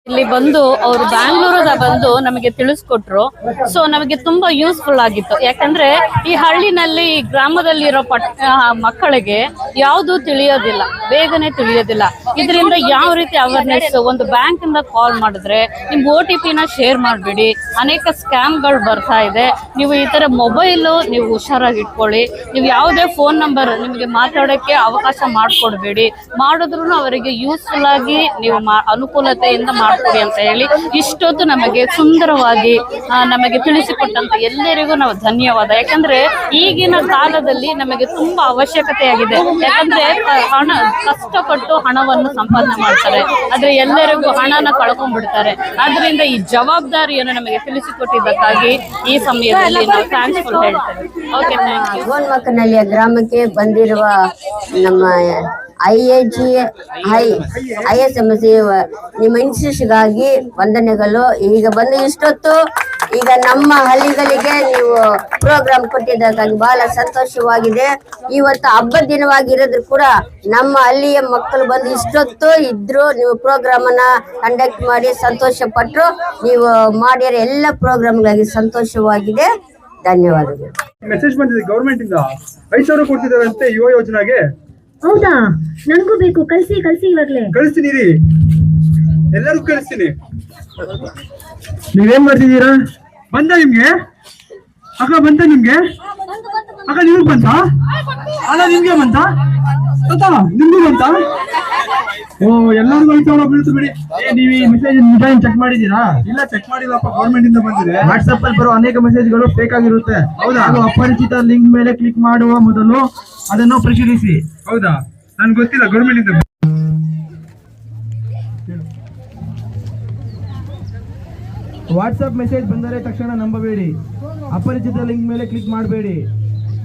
ಇಲ್ಲಿ ಬಂದು ಅವರು ಬ್ಯಾಂಗ್ಳೂರದ ಬಂದು ನಮಗೆ ತಿಳಿಸ್ಕೊಟ್ರು. ಸೊ ನಮಗೆ ತುಂಬಾ ಯೂಸ್ಫುಲ್ ಆಗಿತ್ತು. ಯಾಕಂದ್ರೆ ಈ ಹಳ್ಳಿನಲ್ಲಿ ಈ ಗ್ರಾಮದಲ್ಲಿ ಇರೋ ಮಕ್ಕಳಿಗೆ ಯಾವುದು ತಿಳಿಯೋದಿಲ್ಲ, ಬೇಗನೆ ತಿಳಿಯೋದಿಲ್ಲ. ಇದರಿಂದ ಯಾವ ರೀತಿ ಅವೇರ್ನೆಸ್, ಒಂದು ಬ್ಯಾಂಕ್ ಇಂದ ಕಾಲ್ ಮಾಡಿದ್ರೆ ನಿಮ್ OTP ನ ಶೇರ್ ಮಾಡಬೇಡಿ, ಅನೇಕ ಸ್ಕ್ಯಾಮ್ಗಳು ಬರ್ತಾ ಇದೆ, ನೀವು ಈ ತರ ಮೊಬೈಲ್ ನೀವು ಹುಷಾರಾಗಿ ಇಟ್ಕೊಳ್ಳಿ, ನೀವು ಯಾವುದೇ ಫೋನ್ ನಂಬರ್ ನಿಮಗೆ ಮಾತಾಡೋಕ್ಕೆ ಅವಕಾಶ ಮಾಡಿಕೊಡ್ಬೇಡಿ, ಮಾಡಿದ್ರು ಅವರಿಗೆ ಯೂಸ್ಫುಲ್ ಆಗಿ ನೀವು ಅನುಕೂಲತೆಯಿಂದ ಮಾಡ್ಕೊಡಿ ಅಂತ ಹೇಳಿ ಇಷ್ಟೊತ್ತು ನಮಗೆ ಸುಂದರವಾಗಿ ನಮಗೆ ತಿಳಿಸಿಕೊಟ್ಟಂತ ಎಲ್ಲರಿಗೂ ನಾವು ಧನ್ಯವಾದ. ಯಾಕಂದ್ರೆ ಈಗಿನ ಕಾಲದಲ್ಲಿ ನಮಗೆ ತುಂಬಾ ಅವಶ್ಯಕತೆ ಆಗಿದೆ. ಯಾಕಂದ್ರೆ ಕಷ್ಟಪಟ್ಟು ಹಣವನ್ನು ಸಂಪಾದನೆ ಮಾಡ್ತಾರೆ, ಆದ್ರೆ ಎಲ್ಲರಿಗೂ ಹಣನ ಕಳ್ಕೊಂಡ್ಬಿಡ್ತಾರೆ. ಆದ್ರಿಂದ ಈ ಜವಾಬ್ದಾರಿಯನ್ನು ನಮಗೆ ತಿಳಿಸಿಕೊಟ್ಟಿದ್ದಕ್ಕಾಗಿ ಈ ಸಮಯದಲ್ಲಿ ನಾವು ಥ್ಯಾಂಕ್ಸ್ಫುಲ್ ಹೇಳ್ತೇವೆ. Okay, thank you. ಗೋನ್ಮಕ್ಕನಹಳ್ಳಿಯ ಗ್ರಾಮಕ್ಕೆ ಬಂದಿರುವ ನಮ್ಮ ISMC ನಿಮ್ಮ ಇನ್ಸ್ಟಿಟ್ಯೂಟ್ಗಾಗಿ ವಂದನೆಗಳು. ಈಗ ಬಂದು ಇಷ್ಟೊತ್ತು ಈಗ ನಮ್ಮ ಹಳ್ಳಿಗಳಿಗೆ ನೀವು ಪ್ರೋಗ್ರಾಮ್ ಕೊಟ್ಟಿದ್ದಕ್ಕಾಗಿ ಬಹಳ ಸಂತೋಷವಾಗಿದೆ. ಇವತ್ತು ಹಬ್ಬದ ದಿನವಾಗಿರೋದ್ರು ಕೂಡ ನಮ್ಮ ಹಳ್ಳಿಯ ಮಕ್ಕಳು ಬಂದು ಇಷ್ಟೊತ್ತು ಇದ್ರು, ನೀವು ಪ್ರೋಗ್ರಾಮ್ ಅನ್ನ ಕಂಡಕ್ಟ್ ಮಾಡಿ ಸಂತೋಷ ಪಟ್ಟರು. ನೀವು ಮಾಡಿರೋ ಎಲ್ಲ ಪ್ರೋಗ್ರಾಮ್ಗಾಗಿ ಸಂತೋಷವಾಗಿದೆ. ಧನ್ಯವಾದಗಳು. ಮೆಸೇಜ್ ಬಂದಿದೆ ಗವರ್ಮೆಂಟ್ ಇಂದ 5,000 ಕೊಡ್ತಿದ್ದಾರೆ ಅಂತೆ ಯುವ ಯೋಜನೆಗೆ. ಹೌದಾ? ನನಗೂ ಬೇಕು, ಕಳಿಸಿ ಇವಾಗಲೇ ಕಳಿಸ್ತೀನಿ, ಎಲ್ಲರಿಗೂ ಕಳಿಸ್ತೀನಿ. ನೀವೇನ್ ಮಾಡ್ತಿದ್ದೀರಾ? ಬಂದ ನಿಮ್ಗೆ ಅಕ್ಕ? ಬಂತ ನಿಮ್ಗೆ ಅಕ್ಕ? ನಿಮ್ಗೆ ಬಂತ? ಅಲ್ಲ ನಿಮ್ಗೆ ಬಂತ? ನಿಮ್ಗೂ ಬಂತ? ಓ, ಎಲ್ಲರಿಗೂ 5,000 ಬೀಳ್ತು ಬಿಡಿ. ನೀವು ಈ ಮೆಸೇಜ್ ನಿಜ ಚೆಕ್ ಮಾಡಿದೀರಾ? ಇಲ್ಲ, ಚೆಕ್ ಮಾಡಿಲ್ಲಪ್ಪ. ಗವರ್ಮೆಂಟ್ ಇಂದ ಬಂದಿದೆ. ವಾಟ್ಸ್ಆಪ್ ಅಲ್ಲಿ ಬರೋ ಅನೇಕ ಮೆಸೇಜ್ಗಳು ಫೇಕ್ ಆಗಿರುತ್ತೆ. ಹೌದಾ? ಅಪರಿಚಿತ ಲಿಂಕ್ ಮೇಲೆ ಕ್ಲಿಕ್ ಮಾಡುವ ಮೊದಲು ಅದನ್ನು ಪರಿಶೀಲಿಸಿ. ಹೌದಾ? ನನ್ಗೆ ಗೊತ್ತಿಲ್ಲ. ಗವರ್ಮೆಂಟ್ ಇಂದ ವಾಟ್ಸ್ಆಪ್ ಮೆಸೇಜ್ ಬಂದರೆ ತಕ್ಷಣ ನಂಬಬೇಡಿ, ಅಪರಿಚಿತ ಲಿಂಕ್ ಮೇಲೆ ಕ್ಲಿಕ್ ಮಾಡಬೇಡಿ,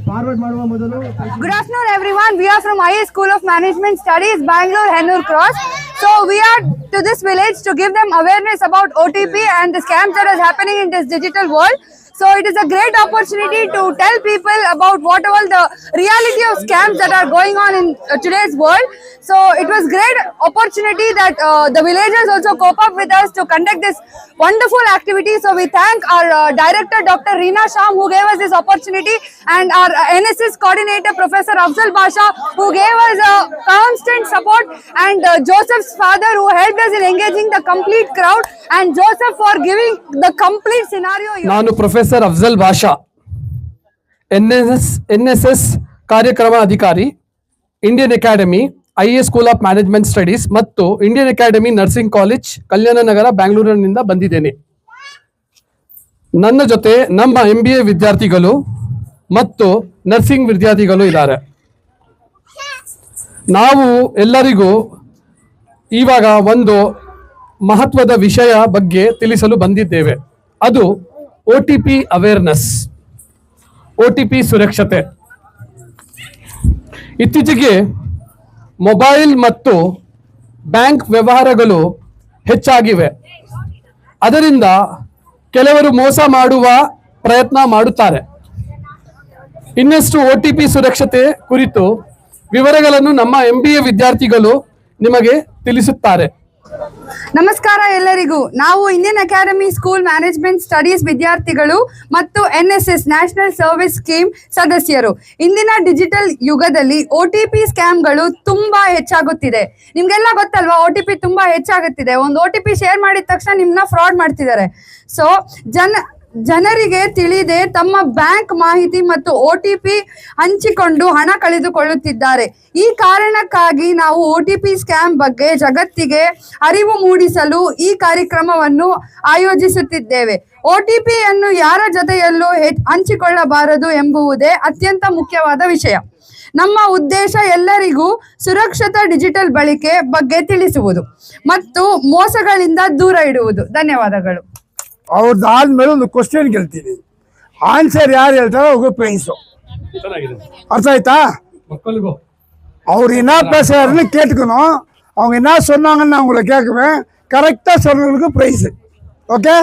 ಫಾರ್ವರ್ಡ್ ಮಾಡುವ ಮೊದಲು. Good afternoon everyone, we are from IS School of Management Studies, Bangalore, Hennur Cross. So we are to this village to give them awareness about OTP and the scams that is happening in this digital world. So it is a great opportunity to tell people about what all the reality of scams that are going on in today's world. So it was great opportunity that the villagers also cope up with us to conduct this wonderful activity. So we thank our director Dr. Reena Sham who gave us this opportunity, and our NSS coordinator Professor Afzal Basha who gave us constant support, and Joseph's father who helped us in engaging the complete crowd, and Joseph for giving the complete scenario. ನಾನು professor Afzal Basha, NSS ಕಾರ್ಯಕ್ರಮ ಅಧಿಕಾರಿ, Indian academy, IS school of management studies ಮತ್ತು Indian academy nursing college, ಕಲ್ಯಾಣ ನಗರ, ಬ್ಯಾಂಗ್ಳೂರಿನಿಂದ ಬಂದಿದ್ದೇನೆ. ನನ್ನ ಜೊತೆ ನಮ್ಮ MBA ವಿದ್ಯಾರ್ಥಿಗಳು ಮತ್ತು ನರ್ಸಿಂಗ್ ವಿದ್ಯಾರ್ಥಿಗಳು ಇದ್ದಾರೆ. ನಾವು ಎಲ್ಲರಿಗೂ ಇವಾಗ ಒಂದು ಮಹತ್ವದ ವಿಷಯ ಬಗ್ಗೆ ತಿಳಿಸಲು ಬಂದಿದ್ದೇವೆ. ಅದು OTP ಅವೇರ್ನೆಸ್, OTP ಸುರಕ್ಷತೆ. ಇತ್ತೀಚೆಗೆ ಮೊಬೈಲ್ ಮತ್ತು ಬ್ಯಾಂಕ್ ವ್ಯವಹಾರಗಳು ಹೆಚ್ಚಾಗಿವೆ. ಅದರಿಂದ ಕೆಲವರು ಮೋಸ ಮಾಡುವ ಪ್ರಯತ್ನ ಮಾಡುತ್ತಾರೆ. ಇನ್ನಷ್ಟು OTP ಸುರಕ್ಷತೆ ಕುರಿತು ವಿವರಗಳನ್ನು ನಮ್ಮ MBA ವಿದ್ಯಾರ್ಥಿಗಳು ನಿಮಗೆ ತಿಳಿಸುತ್ತಾರೆ. ನಮಸ್ಕಾರ ಎಲ್ಲರಿಗೂ. ನಾವು Indian academy school management studies ವಿದ್ಯಾರ್ಥಿಗಳು ಮತ್ತು NSS ನ್ಯಾಷನಲ್ ಸರ್ವಿಸ್ ಸ್ಕೀಮ್ ಸದಸ್ಯರು. ಇಂದಿನ ಡಿಜಿಟಲ್ ಯುಗದಲ್ಲಿ OTP ಸ್ಕ್ಯಾಮ್ಗಳು ತುಂಬಾ ಹೆಚ್ಚಾಗುತ್ತಿದೆ. ನಿಮ್ಗೆಲ್ಲ ಗೊತ್ತಲ್ವಾ, OTP ತುಂಬಾ ಹೆಚ್ಚಾಗುತ್ತಿದೆ. ಒಂದು OTP ಶೇರ್ ಮಾಡಿದ ತಕ್ಷಣ ನಿಮ್ನ ಫ್ರಾಡ್ ಮಾಡ್ತಿದ್ದಾರೆ. ಸೊ ಜನರಿಗೆ ತಿಳಿದೆ ತಮ್ಮ ಬ್ಯಾಂಕ್ ಮಾಹಿತಿ ಮತ್ತು OTP ಹಂಚಿಕೊಂಡು ಹಣ ಕಳೆದುಕೊಳ್ಳುತ್ತಿದ್ದಾರೆ. ಈ ಕಾರಣಕ್ಕಾಗಿ ನಾವು OTP ಸ್ಕ್ಯಾಮ್ ಬಗ್ಗೆ ಜಗತ್ತಿಗೆ ಅರಿವು ಮೂಡಿಸಲು ಈ ಕಾರ್ಯಕ್ರಮವನ್ನು ಆಯೋಜಿಸುತ್ತಿದ್ದೇವೆ. OTP ಯನ್ನು ಯಾರ ಜೊತೆಯಲ್ಲೂ ಹಂಚಿಕೊಳ್ಳಬಾರದು ಎಂಬುವುದೇ ಅತ್ಯಂತ ಮುಖ್ಯವಾದ ವಿಷಯ. ನಮ್ಮ ಉದ್ದೇಶ ಎಲ್ಲರಿಗೂ ಸುರಕ್ಷಿತ ಡಿಜಿಟಲ್ ಬಳಕೆ ಬಗ್ಗೆ ತಿಳಿಸುವುದು ಮತ್ತು ಮೋಸಗಳಿಂದ ದೂರ ಇಡುವುದು. ಧನ್ಯವಾದಗಳು. ಅವ್ರದ್ದಾದ್ಮೇಲೆ ಒಂದು ಕ್ವಶನ್ ಕೇಳ್ತೀನಿ, ಆನ್ಸರ್ ಯಾರು ಹೇಳ್ತಾರೋ ಅವ್ರಿಗೆ ಪ್ರೈಸು. ಅರ್ಥ ಆಯ್ತಾ? அவர் என்ன பேசுறாருன்னு கேட்டுக்கணும். அவங்க என்ன சொன்னாங்கன்னு நான் உங்களை கேட்குவேன். கரெக்டாக சொன்னவங்களுக்கு prize. Okay?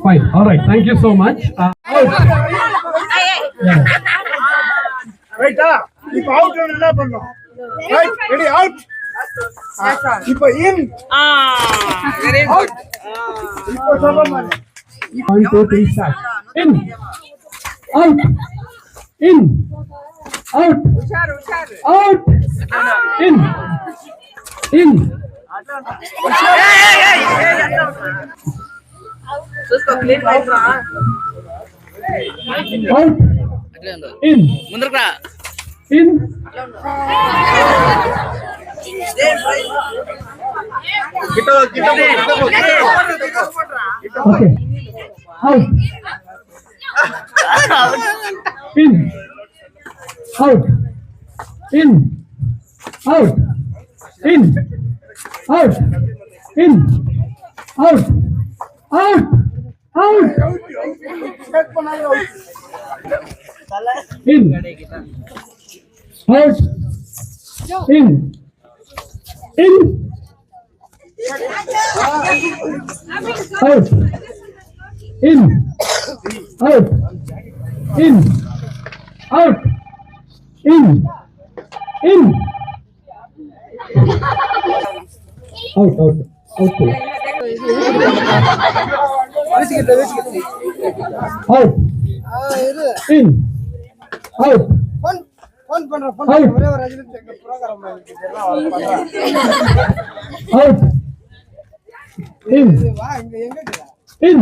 Fine. All right. Thank you so much. ரைட்டா இப்ப அவுட் என்ன பண்ணோம் ரைட் ரெடி அவுட் இப்ப இன் வெரி குட் இப்ப சொல்ற மாதிரி 1, 2, 3, start. In. Out. In. Out. Out. In. In. Out. In. In. Okay. Out. In. Out. In. Out. In. Out. In. Out. Out. Out. In. Out. In. In. Out. In. Out. In. Out. In. In. Out. Out. Out. Out. In. Out. Phone பண்ற phone Out. ஒரே ஒரு Rajini program Out. In. வா இங்க எங்க In.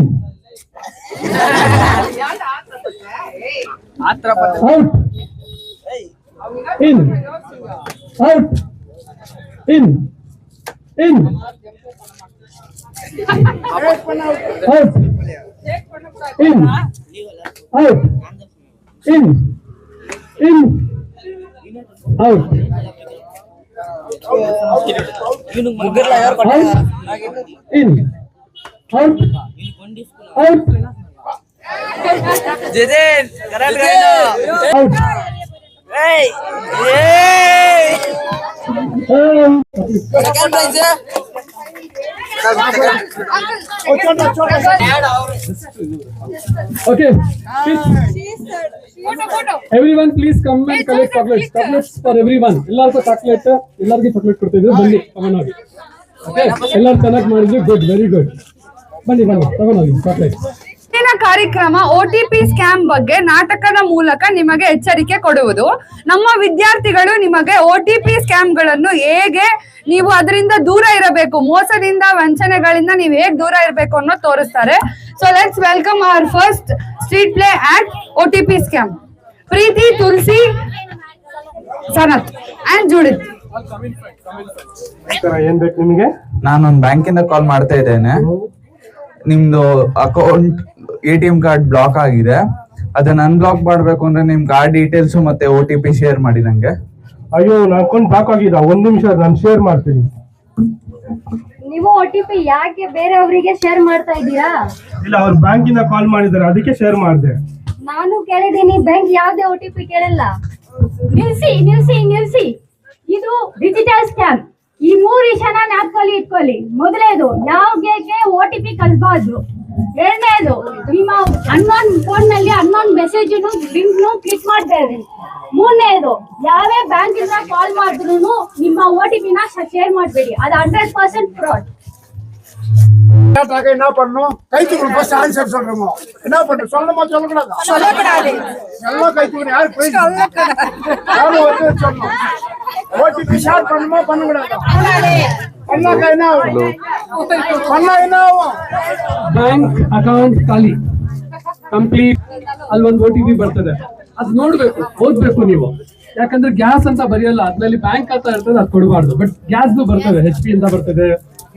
Out. In. Out. In. In. Out. In. Out. In. In. Out. Out. In. Out. Out. Out. Okay. Everyone, please come and collect chocolates. Chocolates for everyone. ಎಲ್ಲರಿಗೂ chocolate, ಎಲ್ಲರಿಗೂ chocolate ಕೊಡ್ತಿದ್ರು. ಬನ್ನಿ ತಗೊಂಡೋಗಿ. Okay, ಎಲ್ಲರೂ ಚೆನ್ನಾಗಿ ಮಾಡಿದ್ರಿ. Good, very good. ಬನ್ನಿ ಬನ್ನಿ ತಗೊಂಡೋಗಿ ಚಾಕ್ಲೇಟ್. ಇಂದಿನ ಕಾರ್ಯಕ್ರಮ OTP ಸ್ಕ್ಯಾಮ್ ಬಗ್ಗೆ ನಾಟಕದ ಮೂಲಕ ನಿಮಗೆ ಎಚ್ಚರಿಕೆ ಕೊಡುವುದು. ನಮ್ಮ ವಿದ್ಯಾರ್ಥಿಗಳು ನಿಮಗೆ OTP ಸ್ಕ್ಯಾಮ್ಗಳನ್ನು ಹೇಗೆ ನೀವು ಅದರಿಂದ ದೂರ ಇರಬೇಕು, ಮೋಸದಿಂದ ವಂಚನೆಗಳಿಂದ ನೀವು ಹೇಗೆ ದೂರ ಇರಬೇಕು ಅನ್ನೋದು ತೋರಿಸ್ತಾರೆ. So let's welcome our first street play at OTP scam. Preethi, Tulasi, Sanath and Judith. ಏನ್ ಬೇಕು ನಿಮಗೆ? ನಾನೊಂದು ಬ್ಯಾಂಕಿಂದ ಕಾಲ್ ಮಾಡ್ತಾ ಇದ್ದೇನೆ. ನಿಮ್ದು ಅಕೌಂಟ್ ATM ಕಾರ್ಡ್ ಬ್ಲಾಕ್ ಆಗಿದೆ. ಅದನ್ನ ಅನ್ಬ್ಲಾಕ್ ಮಾಡ್ಬೇಕು ಅಂದ್ರೆ ನಿಮ್ ಕಾರ್ಡ್ ಡೀಟೇಲ್ಸ್ ಮತ್ತೆ OTP ಶೇರ್ ಮಾಡಿ ನಂಗೆ. ಅಯ್ಯೋ, ನನ್ನ ಅಕೌಂಟ್ ಬ್ಲಾಕ್ ಆಗಿದೆ. ಒಂದ್ ನಿಮಿಷ, ನಾನು ಶೇರ್ ಮಾಡ್ತೀನಿ. ನೀವು OTP ಯಾಕೆ ಬೇರೆಯವರಿಗೆ ಶೇರ್ ಮಾಡ್ತಾ ಇದ್ದೀರಾ? ಇಲ್ಲ, ಅವ್ರ ಬ್ಯಾಂಕಿಂದ ಕಾಲ್ ಮಾಡಿದ್ದಾರೆ, ಅದಕ್ಕೆ ಶೇರ್ ಮಾಡಿದೆ. ನಾನು ಕೇಳಿದ್ದೀನಿ, ಬ್ಯಾಂಕ್ ಯಾವ್ದೇ OTP ಕೇಳಲ್ಲ. ನಿಲ್ಸಿ. ಇದು ಡಿಜಿಟಲ್ ಸ್ಕ್ಯಾಮ್. ಈ 3 ವಿಷಯನ ಜ್ಞಾಪಕದಲ್ಲಿ ಇಟ್ಕೊಳ್ಳಿ. ಮೊದಲನೇದು, ಯಾವ್ಗೆ OTP ಕಳ್ಬಾರ್ದು. ಎರಡನೇದು, ನಿಮ್ಮ ಅನ್ನೋನ್ ಫೋನ್ ನಲ್ಲಿ ಅನ್ನೋನ್ ಮೆಸೇಜ್ ಲಿಂಕ್ ಕ್ಲಿಕ್ ಮಾಡ್ತಾ ಇರಿ. ಮೂರನೇದು, ಯಾವೇ ಬ್ಯಾಂಕ್ ಇಂದ ಕಾಲ್ ಮಾಡಿದ್ರು ನಿಮ್ಮ OTP ನ ಶೇರ್ ಮಾಡಬೇಡಿ. ಅದು 100% ಫ್ರಾಡ್. என்ன பண்ணணும்? கை தூக்கணும். ஃபர்ஸ்ட் ஆன்சர் சொல்றோம். என்ன பண்ணணும்? சொல்லணுமா சொல்லக்கூடாதா? சொல்லக்கூடாது. எல்லாம் கை தூக்கணும். யார் போய் யாரும் வந்து சொல்லணும். OTP ஷேர் பண்ணணுமா பண்ணக்கூடாதா? பண்ணாக்க என்ன ஆகும்? பண்ணா என்ன ஆகும்? ಬ್ಯಾಂಕ್ ಅಕೌಂಟ್ ಖಾಲಿ. ಕಂಪ್ಲೀಟ್ ಅಲ್ಲಿ ಒಂದು OTP ಬರ್ತದೆ, ಅದ್ ನೋಡ್ಬೇಕು, ಓದ್ಬೇಕು ನೀವು. ಯಾಕಂದ್ರೆ ಗ್ಯಾಸ್ ಅಂತ ಬರೆಯಲ್ಲ, ಅದ್ರಲ್ಲಿ ಬ್ಯಾಂಕ್ ಅಂತ ಇರ್ತದೆ, ಅದ್ ಕೊಡಬಾರ್ದು. ಬಟ್ ಗ್ಯಾಸ್ ಬರ್ತದೆ, HP ಇಂದ ಬರ್ತದೆ,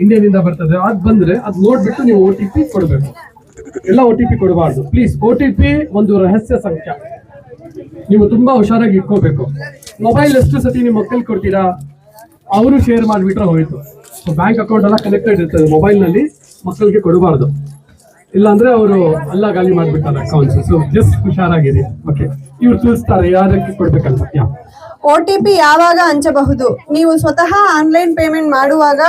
ಇಂಡಿಯನ್ ಇಂದ ಬರ್ತದೆ, ಅದ್ ಬಂದ್ರೆ ಅದ್ ನೋಡ್ಬಿಟ್ಟು ನೀವು OTP ಕೊಡ್ಬೇಕು. ಎಲ್ಲ OTP ಕೊಡಬಾರ್ದು ಪ್ಲೀಸ್. OTP ಒಂದು ರಹಸ್ಯ ಸಂಖ್ಯೆ, ನೀವು ತುಂಬಾ ಹುಷಾರಾಗಿ ಇಟ್ಕೋಬೇಕು. ಮೊಬೈಲ್ ಎಷ್ಟು ಸತಿ ನಿಮ್ಮ ಮಕ್ಕಳಿಗೆ ಕೊಡ್ತೀರಾ, ಅವರು ಶೇರ್ ಮಾಡಿಬಿಟ್ರೆ ಹೋಯ್ತು. ಸೊ ಬ್ಯಾಂಕ್ ಅಕೌಂಟ್ ಎಲ್ಲ ಕನೆಕ್ಟೆಡ್ ಇರ್ತದೆ, ಮೊಬೈಲ್ ನಲ್ಲಿ ಮಕ್ಕಳಿಗೆ ಕೊಡಬಾರ್ದು, ಇಲ್ಲಾಂದ್ರೆ ಅವರು ಎಲ್ಲ ಗಾಲಿ ಮಾಡ್ಬಿಡ್ತಾರೆ ಅಕೌಂಟ್ಸ್. ಸೊ ಜಸ್ಟ್ ಹುಷಾರಾಗಿರಿ. ಓಕೆ, ಇವ್ರು ತಿಳಿಸ್ತಾರೆ ಯಾರಕ್ಕೆ ಕೊಡ್ಬೇಕಂತ. OTP ಯಾವಾಗ ಹಂಚಬಹುದು? ನೀವು ಸ್ವತಃ ಆನ್ಲೈನ್ ಪೇಮೆಂಟ್ ಮಾಡುವಾಗ,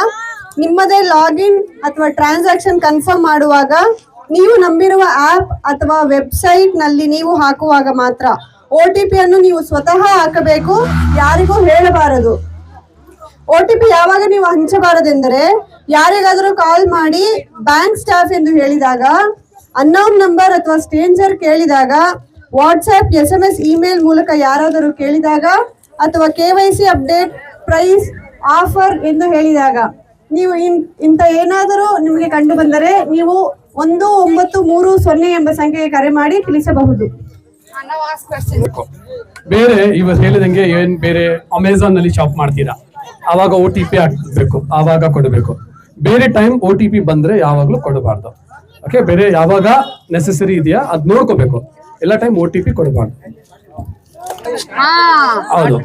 ನಿಮ್ಮದೇ ಲಾಗಿನ್ ಅಥವಾ ಟ್ರಾನ್ಸಾಕ್ಷನ್ ಕನ್ಫರ್ಮ್ ಮಾಡುವಾಗ, ನೀವು ನಂಬಿರುವ ಆಪ್ ಅಥವಾ ವೆಬ್ಸೈಟ್ ನಲ್ಲಿ ನೀವು ಹಾಕುವಾಗ ಮಾತ್ರ. OTP ಅನ್ನು ನೀವು ಸ್ವತಃ ಹಾಕಬೇಕು, ಯಾರಿಗೂ ಹೇಳಬಾರದು. OTP ಯಾವಾಗ ನೀವು ಹಂಚಬಾರದೆಂದರೆ, ಯಾರಿಗಾದರೂ ಕಾಲ್ ಮಾಡಿ ಬ್ಯಾಂಕ್ ಸ್ಟಾಫ್ ಎಂದು ಹೇಳಿದಾಗ, ಅನ್ನೌನ್ ನಂಬರ್ ಅಥವಾ ಸ್ಟ್ರೇಂಜರ್ ಕೇಳಿದಾಗ, ವಾಟ್ಸ್ಆಪ್, SMS, ಇಮೇಲ್ ಮೂಲಕ ಯಾರಾದರೂ ಕೇಳಿದಾಗ, ಅಥವಾ KYC ಅಪ್ಡೇಟ್, ಪ್ರೈಸ್, ಆಫರ್ ಎಂದು ಹೇಳಿದಾಗ. ನೀವು ಇಂಥ ಏನಾದರೂ ನಿಮಗೆ ಕಂಡು ಬಂದರೆ ನೀವು 1930 ಎಂಬ ಸಂಖ್ಯೆಗೆ ಕರೆ ಮಾಡಿ ತಿಳಿಸಬಹುದು. ಬೇರೆ ಇವತ್ತು ಹೇಳಿದಂಗೆ ಏನ್ ಬೇರೆ ಅಮೆಝಾನ್ ನಲ್ಲಿ ಶಾಪ್ ಮಾಡ್ತೀರಾ, ಆವಾಗ OTP ಹಾಕ್ಬೇಕು, ಆವಾಗ ಕೊಡಬೇಕು. ಬೇರೆ ಟೈಮ್ OTP ಬಂದ್ರೆ ಯಾವಾಗ್ಲೂ ಕೊಡಬಾರ್ದು. ಓಕೆ, ಬೇರೆ ಯಾವಾಗ ನೆಸೆಸರಿ ಇದೆಯಾ ಅದ್ ನೋಡ್ಕೋಬೇಕು, ಎಲ್ಲ ಟೈಮ್ OTP ಕೊಡಬಾರ್ದು. ಹೌದು.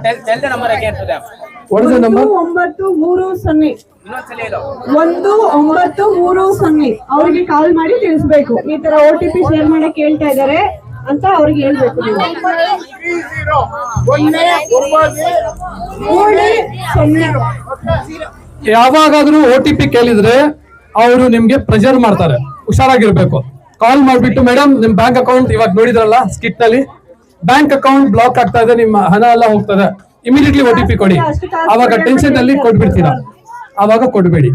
What is the number? 1930 1930 ಅವ್ರಿಗೆ ಕಾಲ್ ಮಾಡಿ ತಿಳಿಸ್ಬೇಕು, ಈ ತರ OTP ಶೇರ್ ಮಾಡಕ್ ಹೇಳ್ತಾ ಇದಾರೆ ಅಂತ ಅವ್ರಿಗೆ ಹೇಳ್ಬೇಕು. ಯಾವಾಗಾದ್ರೂ OTP ಕೇಳಿದ್ರೆ ಅವರು ನಿಮ್ಗೆ ಪ್ರೆಷರ್ ಮಾಡ್ತಾರೆ, ಹುಷಾರಾಗಿರ್ಬೇಕು. ಕಾಲ್ ಮಾಡ್ಬಿಟ್ಟು, ಮೇಡಮ್ ನಿಮ್ ಬ್ಯಾಂಕ್ ಅಕೌಂಟ್ ಇವಾಗ ನೋಡಿದ್ರಲ್ಲ ಸ್ಕಿಟ್ ನಲ್ಲಿ, ಬ್ಯಾಂಕ್ ಅಕೌಂಟ್ ಬ್ಲಾಕ್ ಆಗ್ತಾ ಇದೆ, ನಿಮ್ಮ ಹಣ ಎಲ್ಲ ಹೋಗ್ತದೆ, ಇಮಿಡಿಯೇಟ್ಲಿ OTP ಕೊಡಿ. ಅವಾಗ ಟೆನ್ಷನ್ ಅಲ್ಲಿ ಕೊಟ್ಬಿಡ್ತೀರಾ, ಅವಾಗ ಕೊಡ್ಬೇಡಿ.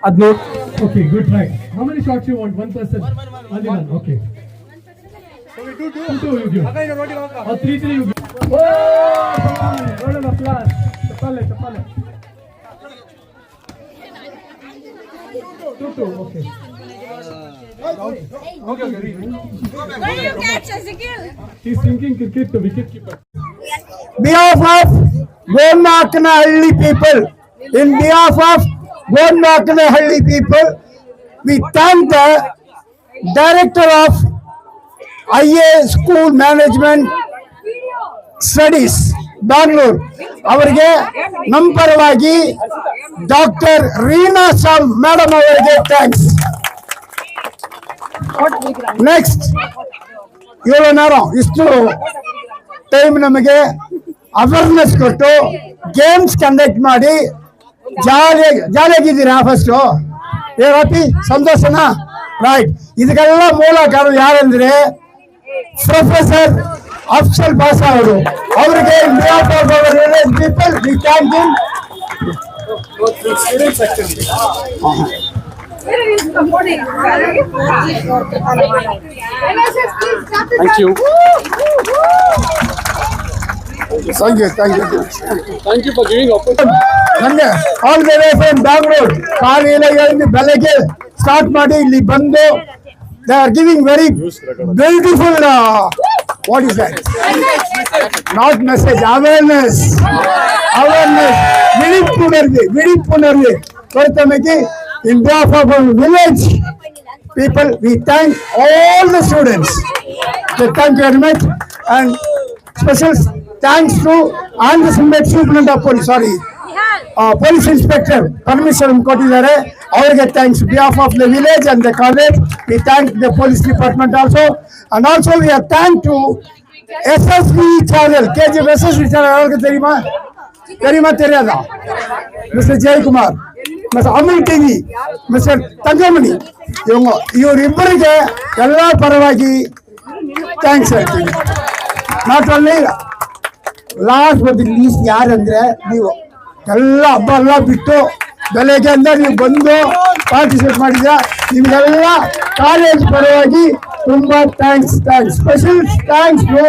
ಅದ್ ನೋಡಿ. Okay, good right. How many shots you want? 1 person. Only one. Okay. So we do 2 you give. Or 3 you give. Oh, round of applause. Chapale. 2. Okay. Okay. Where you catch Ezekiel? He's thinking cricket to wicket keeper. behalf of Gonmakanahalli people, in behalf of Gonmakanahalli people, we thank the Director of IA School Management Studies, Bangalore. ಅವರಿಗೆ ನಮ್ಮ ಪರವಾಗಿ doctor Reena ಸಾಮ್ madam ಅವರಿಗೆ thanks. Next, ಏಳನಾರು ಇಷ್ಟು time ನಮಗೆ awareness ಕೊಟ್ಟು games conduct ಮಾಡಿ ಜಾಲಿಯಾಗಿದ್ದೀರಾ first? ಏಪಿ ಸಂತೋಷನಾ? Right. ಇದಕ್ಕೆಲ್ಲ ಮೂಲ ಕಾರಣ ಯಾರಂದ್ರೆ ಪ್ರೊಫೆಸರ್ ಅಫ್ಸಲ್ ಬಾಸಾ ಅವರು. ಅವರಿಗೆ people we thank him. Thank you. Thank you. Thank you for giving opportunity. ನನಗೆ all the way from Bangalore ಕಾಲೇಜಲ್ಲಿ ಬೆಳಗ್ಗೆ ಸ್ಟಾರ್ಟ್ ಮಾಡಿ ಇಲ್ಲಿ ಬಂದು they are giving very beautiful what is that, not message, awareness ವಿழிப்புணர்வு ಕೊಡ್ತಮಗೆ in behalf of our village people. We thank all the students. Thank you very much, and special thanks to and the superintendent of police, police inspector permission ಕೊಟ್ಟಿದ್ದಾರೆ, ಅವರಿಗೆ thanks. Behalf of the village and the college, we thank the police department also, and also we are thank to SSV channel, KGF SSV channel. ಅವರಿಗೆ தெரியாதா? Mr. Jaykumar, Mr. Amul TV, Mr. Tangamani, ಇವರಿಬ್ಬರಿಗೆ ಎಲ್ಲ ಪರವಾಗಿ thanks ಹೇಳ್ತೀನಿ. Not only last but least ಯಾರಂದ್ರೆ ನೀವು ಎಲ್ಲ ಹಬ್ಬ ಎಲ್ಲ ಬಿಟ್ಟು ಬೆಳಗ್ಗೆ ಅಂದ್ರೆ ನೀವು ಬಂದು ಪಾರ್ಟಿಸಿಪೇಟ್ ಮಾಡಿದ್ರ, ನಿಮ್ಗೆಲ್ಲ ಕಾಲೇಜ್ ಪರವಾಗಿ ತುಂಬಾ thanks. Special thanks to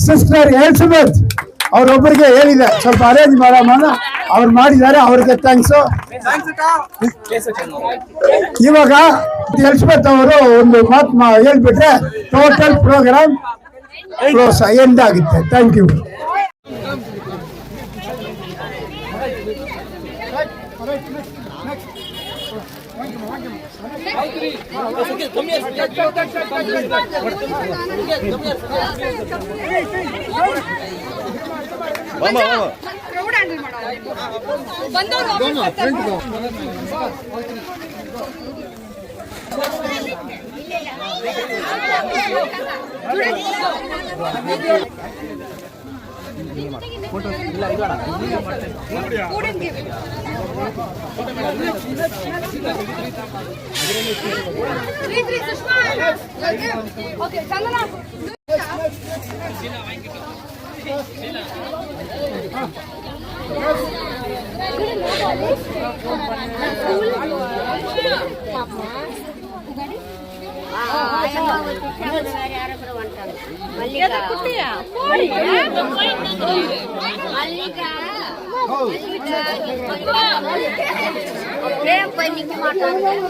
sister Elizabeth ಅವ್ರೊಬ್ಬರಿಗೆ ಹೇಳಿದೆ ಸ್ವಲ್ಪ ಅರೇಂಜ್ ಮಾಡೋಣ, ಅವ್ರು ಮಾಡಿದ್ದಾರೆ, ಅವ್ರಿಗೆ ಥ್ಯಾಂಕ್ಸು. ಇವಾಗ ಎಲಿಸಬೆತ್ ಅವರು ಒಂದು ಮಾತು ಹೇಳ್ಬಿಟ್ರೆ ಟೋಟಲ್ ಪ್ರೋಗ್ರಾಮ್ ಕ್ಲೋಸ್ ಎಂಡ್ ಆಗುತ್ತೆ. Thank you. ప్రేమ పైకి మాట్లాడాలి.